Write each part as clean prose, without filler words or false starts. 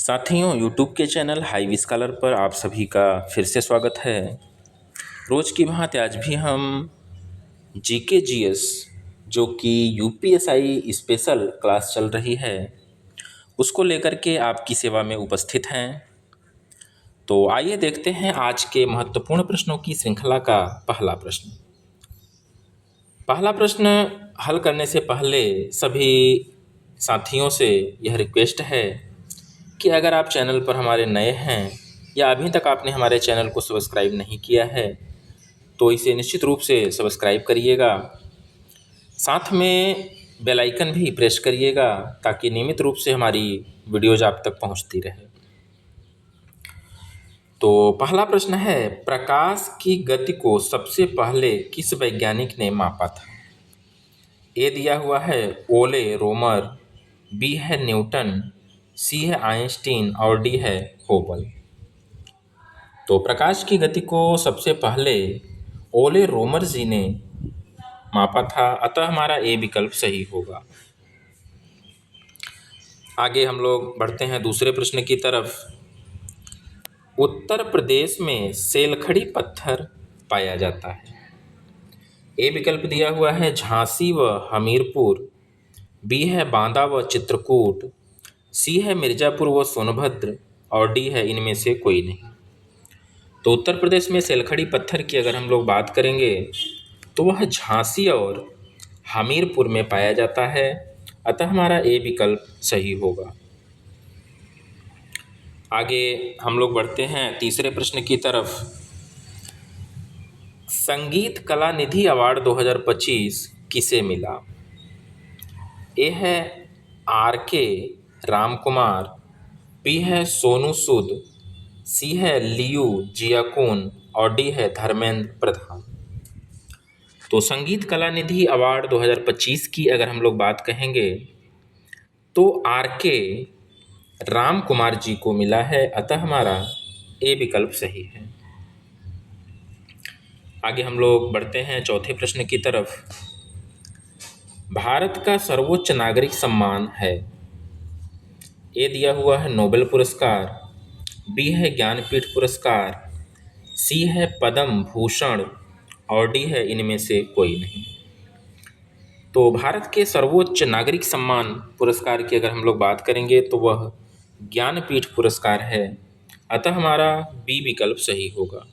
साथियों, यूट्यूब के channel heavy scholar पर आप सभी का फिर से स्वागत है। रोज़ की भांति आज भी हम जीके जीएस जो कि यूपीएसआई स्पेशल क्लास चल रही है उसको लेकर के आपकी सेवा में उपस्थित हैं। तो आइए देखते हैं आज के महत्वपूर्ण प्रश्नों की श्रृंखला का पहला प्रश्न। पहला प्रश्न हल करने से पहले सभी साथियों से यह रिक्वेस्ट है कि अगर आप चैनल पर हमारे नए हैं या अभी तक आपने हमारे चैनल को सब्सक्राइब नहीं किया है तो इसे निश्चित रूप से सब्सक्राइब करिएगा। साथ में बेल आइकन भी प्रेस करिएगा ताकि नियमित रूप से हमारी वीडियोज आप तक पहुंचती रहे। तो पहला प्रश्न है, प्रकाश की गति को सबसे पहले किस वैज्ञानिक ने मापा था? ए दिया हुआ है ओले रोमर, बी है न्यूटन, सी है आइंस्टीन और डी है होबल। तो प्रकाश की गति को सबसे पहले ओले रोमर जी ने मापा था, अतः हमारा ए विकल्प सही होगा। आगे हम लोग बढ़ते हैं दूसरे प्रश्न की तरफ। उत्तर प्रदेश में सेलखड़ी पत्थर पाया जाता है। ए विकल्प दिया हुआ है झांसी व हमीरपुर, बी है बांदा व चित्रकूट, सी है मिर्जापुर व सोनभद्र और डी है इनमें से कोई नहीं। तो उत्तर प्रदेश में सेलखड़ी पत्थर की अगर हम लोग बात करेंगे तो वह झांसी और हमीरपुर में पाया जाता है, अतः हमारा ए विकल्प सही होगा। आगे हम लोग बढ़ते हैं तीसरे प्रश्न की तरफ। संगीत कला निधि अवार्ड 2025 किसे मिला? ए है आर के राम कुमार, बी है सोनू सूद, सी है लियू जियाकुन और डी है धर्मेंद्र प्रधान। तो संगीत कला निधि अवार्ड 2025 की अगर हम लोग बात कहेंगे तो आर के राम कुमार जी को मिला है, अतः हमारा ए विकल्प सही है। आगे हम लोग बढ़ते हैं चौथे प्रश्न की तरफ। भारत का सर्वोच्च नागरिक सम्मान है। ए दिया हुआ है नोबेल पुरस्कार, बी है ज्ञानपीठ पुरस्कार, सी है पद्म भूषण और डी है इनमें से कोई नहीं। तो भारत के सर्वोच्च नागरिक सम्मान पुरस्कार की अगर हम लोग बात करेंगे तो वह ज्ञानपीठ पुरस्कार है, अतः हमारा बी विकल्प सही होगा।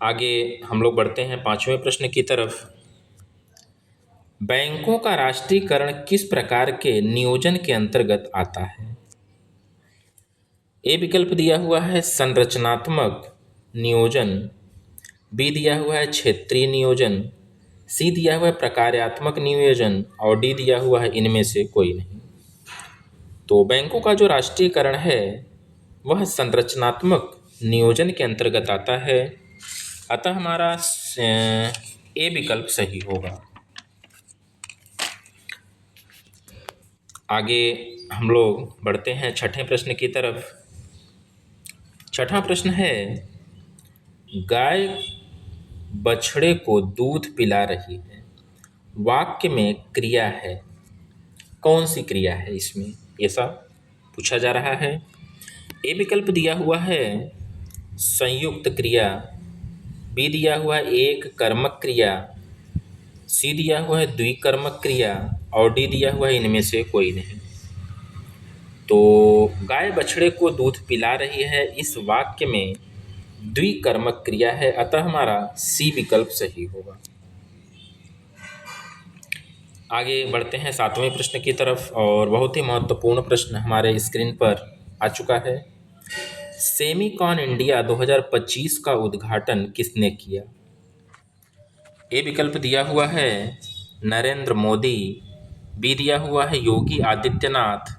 आगे हम लोग बढ़ते हैं पांचवें प्रश्न की तरफ। बैंकों का राष्ट्रीयकरण किस प्रकार के नियोजन के अंतर्गत आता है? ए विकल्प दिया हुआ है संरचनात्मक नियोजन, बी दिया हुआ है क्षेत्रीय नियोजन, सी दिया हुआ है प्रकार्यात्मक नियोजन और डी दिया हुआ है इनमें से कोई नहीं। तो बैंकों का जो राष्ट्रीयकरण है वह संरचनात्मक नियोजन के अंतर्गत आता है, अतः हमारा ए विकल्प सही होगा। आगे हम लोग बढ़ते हैं छठे प्रश्न की तरफ। छठा प्रश्न है, गाय बछड़े को दूध पिला रही है, वाक्य में क्रिया है, कौन सी क्रिया है इसमें, ऐसा पूछा जा रहा है। ए विकल्प दिया हुआ है संयुक्त क्रिया, बी दिया हुआ है एक कर्मक क्रिया, सी दिया हुआ है द्विकर्मक क्रिया और डी दिया हुआ है इनमें से कोई नहीं। तो गाय बछड़े को दूध पिला रही है, इस वाक्य में द्विकर्मक क्रिया है, अतः हमारा सी विकल्प सही होगा। आगे बढ़ते हैं सातवें प्रश्न की तरफ और बहुत ही महत्वपूर्ण प्रश्न हमारे स्क्रीन पर आ चुका है। सेमीकॉन इंडिया 2025 का उद्घाटन किसने किया? ए विकल्प दिया हुआ है नरेंद्र मोदी, बी दिया हुआ है योगी आदित्यनाथ,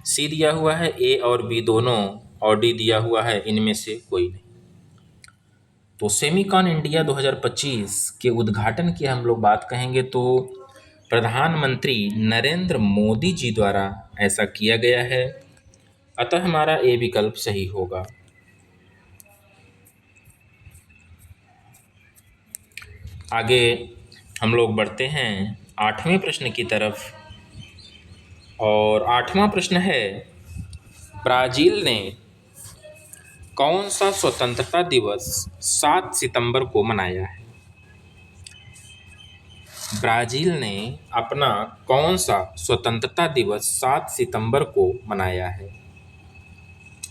सी दिया हुआ है ए और बी दोनों और डी दिया हुआ है इनमें से कोई नहीं। तो सेमीकॉन इंडिया 2025 के उद्घाटन की हम लोग बात कहेंगे तो प्रधानमंत्री नरेंद्र मोदी जी द्वारा ऐसा किया गया है, अतः हमारा ए विकल्प सही होगा। आगे हम लोग बढ़ते हैं आठवें प्रश्न की तरफ और 8वां प्रश्न है, ब्राज़ील ने कौन सा स्वतंत्रता दिवस 7 सितंबर को मनाया है? ब्राज़ील ने अपना कौन सा स्वतंत्रता दिवस 7 सितंबर को मनाया है?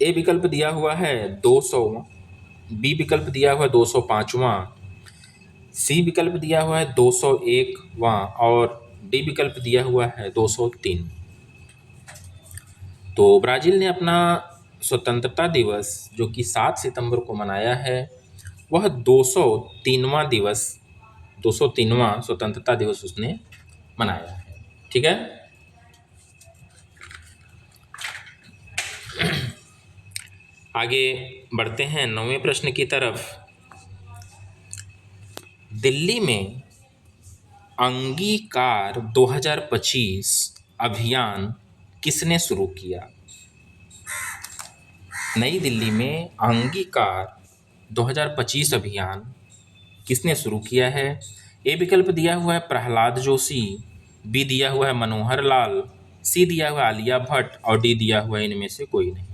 ए विकल्प दिया हुआ है 200वां, बी विकल्प दिया हुआ है 205वां, सी विकल्प दिया हुआ है 201वां और डी विकल्प दिया हुआ है 203। तो ब्राज़ील ने अपना स्वतंत्रता दिवस जो कि 7 सितंबर को मनाया है वह 203वां स्वतंत्रता दिवस उसने मनाया है। ठीक है। आगे बढ़ते हैं 9वें प्रश्न की तरफ। दिल्ली में अंगीकार 2025 अभियान किसने शुरू किया? नई दिल्ली में अंगीकार 2025 अभियान किसने शुरू किया है? ए विकल्प दिया हुआ है प्रहलाद जोशी, बी दिया हुआ है मनोहर लाल, सी दिया हुआ है आलिया भट्ट और डी दिया हुआ है इनमें से कोई नहीं।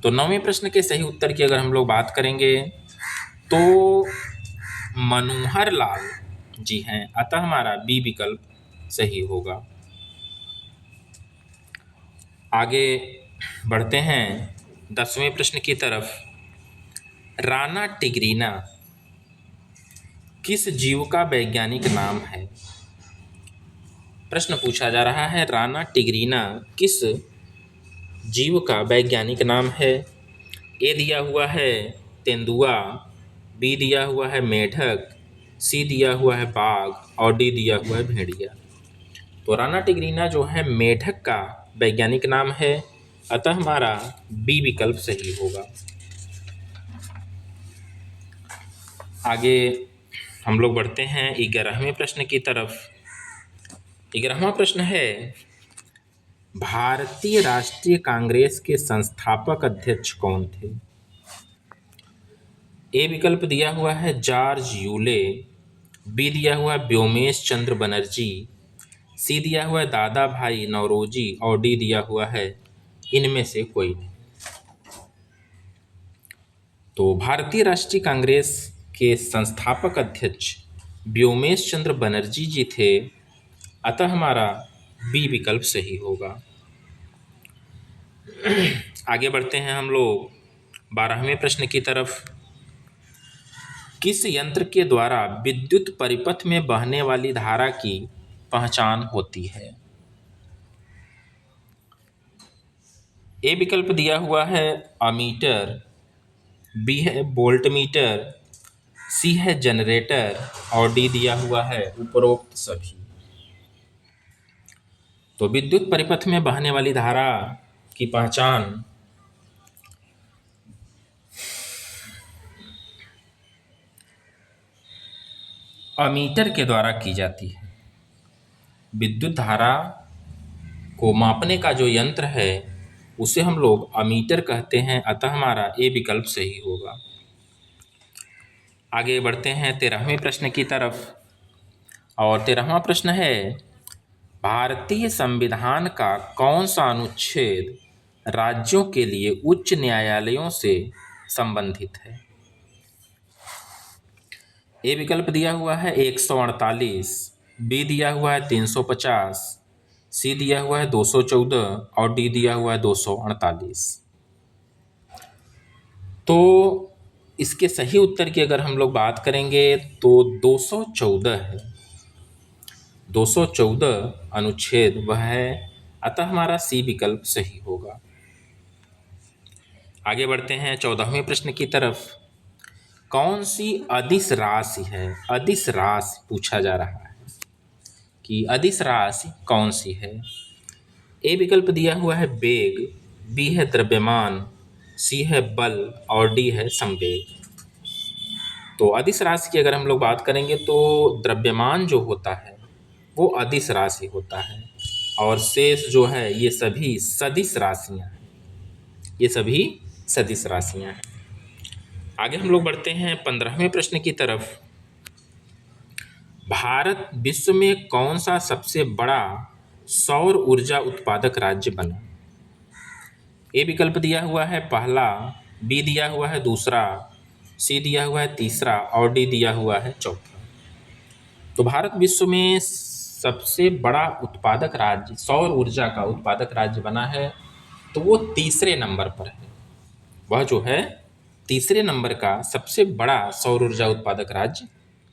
तो 9वें प्रश्न के सही उत्तर की अगर हम लोग बात करेंगे तो मनोहर लाल जी हैं, अतः हमारा बी विकल्प सही होगा। आगे बढ़ते हैं 10वें प्रश्न की तरफ। राना टिग्रीना किस जीव का वैज्ञानिक नाम है? प्रश्न पूछा जा रहा है, राना टिग्रीना किस जीव का वैज्ञानिक नाम है? ए दिया हुआ है तेंदुआ, बी दिया हुआ है मेढक, सी दिया हुआ है बाघ और डी दिया हुआ है भेड़िया। तो राना टिग्रीना जो है मेढक का वैज्ञानिक नाम है, अतः हमारा बी विकल्प सही होगा। आगे हम लोग बढ़ते हैं 11वें प्रश्न की तरफ। 11वां प्रश्न है, भारतीय राष्ट्रीय कांग्रेस के संस्थापक अध्यक्ष कौन थे? ए विकल्प दिया हुआ है जॉर्ज यूले, बी दिया हुआ है व्योमेश चंद्र बनर्जी, सी दिया हुआ है दादा भाई नौरोजी और डी दिया हुआ है इनमें से कोई नहीं। तो भारतीय राष्ट्रीय कांग्रेस के संस्थापक अध्यक्ष व्योमेश चंद्र बनर्जी जी थे, अतः हमारा बी विकल्प सही होगा। आगे बढ़ते हैं हम लोग 12वें प्रश्न की तरफ। किस यंत्र के द्वारा विद्युत परिपथ में बहने वाली धारा की पहचान होती है? ए विकल्प दिया हुआ है अमीटर, बी है वोल्ट मीटर, सी है जनरेटर और डी दिया हुआ है उपरोक्त सभी। तो विद्युत परिपथ में बहने वाली धारा की पहचान अमीटर के द्वारा की जाती है। विद्युत धारा को मापने का जो यंत्र है उसे हम लोग अमीटर कहते हैं, अतः हमारा ए विकल्प सही होगा। आगे बढ़ते हैं 13वें प्रश्न की तरफ और 13वां प्रश्न है, भारतीय संविधान का कौन सा अनुच्छेद राज्यों के लिए उच्च न्यायालयों से संबंधित है? ए विकल्प दिया हुआ है 148, बी दिया हुआ है 350, सी दिया हुआ है 214 और डी दिया हुआ है 248। तो इसके सही उत्तर की अगर हम लोग बात करेंगे तो 214 है। 214 अनुच्छेद वह है, अतः हमारा सी विकल्प सही होगा। आगे बढ़ते हैं 14वें प्रश्न की तरफ। कौन सी अदिश राशि है? अदिश राशि पूछा जा रहा है कि अदिश राशि कौन सी है? ए विकल्प दिया हुआ है वेग, बी है द्रव्यमान, सी है बल और डी है संवेग। तो अदिश राशि की अगर हम लोग बात करेंगे तो द्रव्यमान जो होता है वो अदिश राशि होता है और शेष जो है ये सभी सदिश राशियाँ हैं, ये सभी सदिश राशियाँ हैं। आगे हम लोग बढ़ते हैं 15वें प्रश्न की तरफ। भारत विश्व में कौन सा सबसे बड़ा सौर ऊर्जा उत्पादक राज्य बना? ए विकल्प दिया हुआ है पहला, बी दिया हुआ है दूसरा, सी दिया हुआ है तीसरा और डी दिया हुआ है चौथा। तो भारत विश्व में सबसे बड़ा उत्पादक राज्य, सौर ऊर्जा का उत्पादक राज्य बना है, तो वो तीसरे नंबर पर है। वह जो है तीसरे नंबर का सबसे बड़ा सौर ऊर्जा उत्पादक राज्य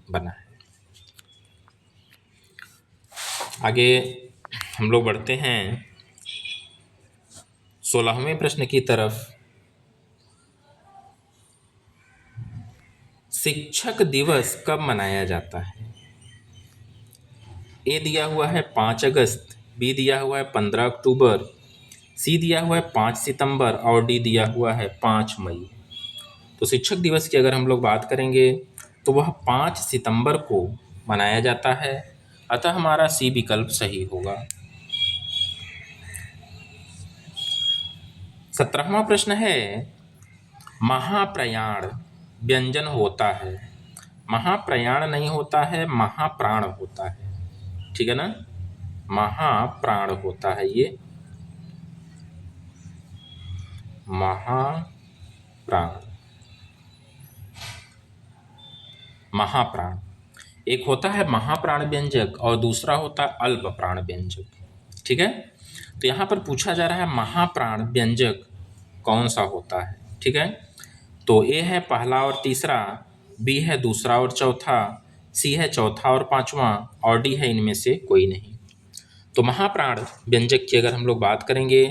बना है। आगे हम लोग बढ़ते हैं 16वें प्रश्न की तरफ। शिक्षक दिवस कब मनाया जाता है? ए दिया हुआ है 5 अगस्त, बी दिया हुआ है 15 अक्टूबर, सी दिया हुआ है 5 सितंबर और डी दिया हुआ है 5 मई। तो शिक्षक दिवस की अगर हम लोग बात करेंगे तो वह 5 सितंबर को मनाया जाता है, अतः हमारा सी विकल्प सही होगा। 17वां प्रश्न है, महाप्रयाण व्यंजन होता है? महाप्रयाण नहीं होता है, महाप्राण होता है, ठीक है ना? महाप्राण होता है ये, महाप्राण, महाप्राण। एक होता है महाप्राण व्यंजक और दूसरा होता है अल्प प्राण व्यंजक, ठीक है? तो यहाँ पर पूछा जा रहा है महाप्राण व्यंजक कौन सा होता है, ठीक है? तो ए है पहला और तीसरा, बी है दूसरा और चौथा, सी है चौथा और पांचवा और डी है इनमें से कोई नहीं। तो महाप्राण व्यंजक की अगर हम लोग बात करेंगे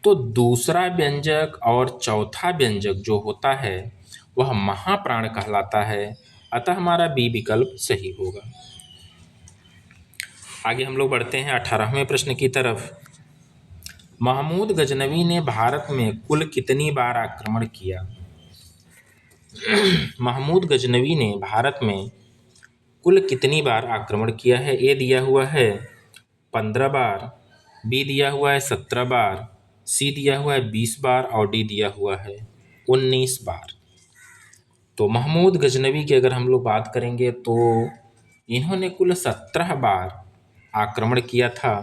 तो दूसरा व्यंजक और चौथा व्यंजक जो होता है वह महाप्राण कहलाता है, अतः हमारा बी विकल्प सही होगा। आगे हम लोग बढ़ते हैं 18वें प्रश्न की तरफ। महमूद गजनवी ने भारत में कुल कितनी बार आक्रमण किया? महमूद गजनवी ने भारत में कुल कितनी बार आक्रमण किया है? ए दिया हुआ है 15 बार, बी दिया हुआ है 17 बार, सी दिया हुआ है 20 बार और डी दिया हुआ है 19 बार। तो महमूद गजनवी की अगर हम लोग बात करेंगे तो इन्होंने कुल 17 बार आक्रमण किया था,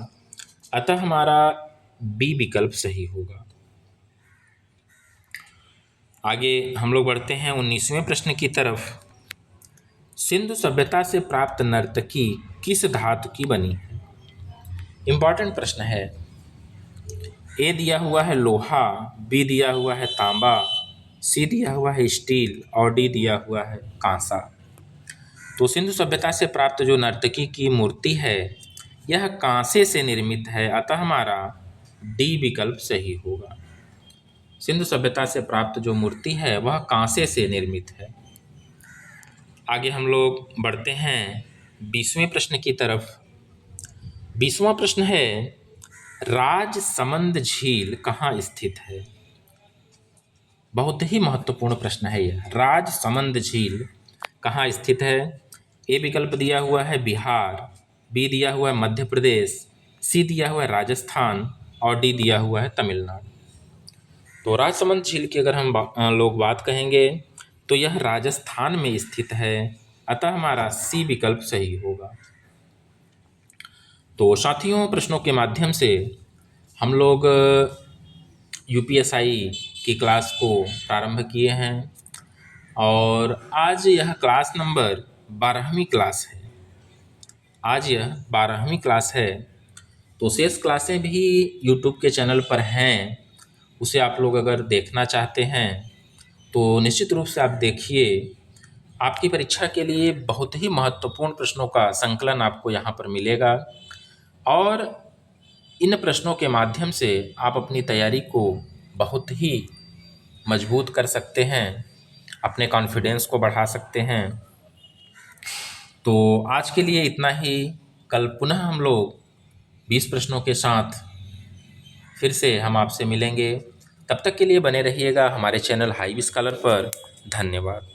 अतः हमारा बी विकल्प सही होगा। आगे हम लोग बढ़ते हैं 19वें प्रश्न की तरफ। सिंधु सभ्यता से प्राप्त नर्तकी किस धातु की बनी है? इम्पॉर्टेंट प्रश्न है। ए दिया हुआ है लोहा, बी दिया हुआ है तांबा, सी दिया हुआ है स्टील और डी दिया हुआ है कांसा। तो सिंधु सभ्यता से प्राप्त जो नर्तकी की मूर्ति है यह कांसे से निर्मित है, अतः हमारा डी विकल्प सही होगा। सिंधु सभ्यता से प्राप्त जो मूर्ति है वह कांसे से निर्मित है। आगे हम लोग बढ़ते हैं 20वें प्रश्न की तरफ। 20वां प्रश्न है, राजसमंद झील कहाँ स्थित है? बहुत ही महत्वपूर्ण प्रश्न है यह। राजसमंद झील कहाँ स्थित है? ए विकल्प दिया हुआ है बिहार, बी दिया हुआ है मध्य प्रदेश, सी दिया हुआ है राजस्थान और डी दिया हुआ है तमिलनाडु। तो राजसमंद झील की अगर हम लोग बात कहेंगे तो यह राजस्थान में स्थित है, अतः हमारा सी विकल्प सही होगा। तो साथियों, प्रश्नों के माध्यम से हम लोग यूपीएसआई की क्लास को प्रारंभ किए हैं और आज यह क्लास नंबर 12वीं क्लास है। आज यह 12वीं क्लास है। तो शेष क्लासें भी यूट्यूब के चैनल पर हैं, उसे आप लोग अगर देखना चाहते हैं तो निश्चित रूप से आप देखिए। आपकी परीक्षा के लिए बहुत ही महत्वपूर्ण प्रश्नों का संकलन आपको यहाँ पर मिलेगा और इन प्रश्नों के माध्यम से आप अपनी तैयारी को बहुत ही मजबूत कर सकते हैं, अपने कॉन्फिडेंस को बढ़ा सकते हैं। तो आज के लिए इतना ही। कल पुनः हम लोग 20 प्रश्नों के साथ फिर से हम आपसे मिलेंगे। तब तक के लिए बने रहिएगा हमारे चैनल हाईवी स्कॉलर पर। धन्यवाद।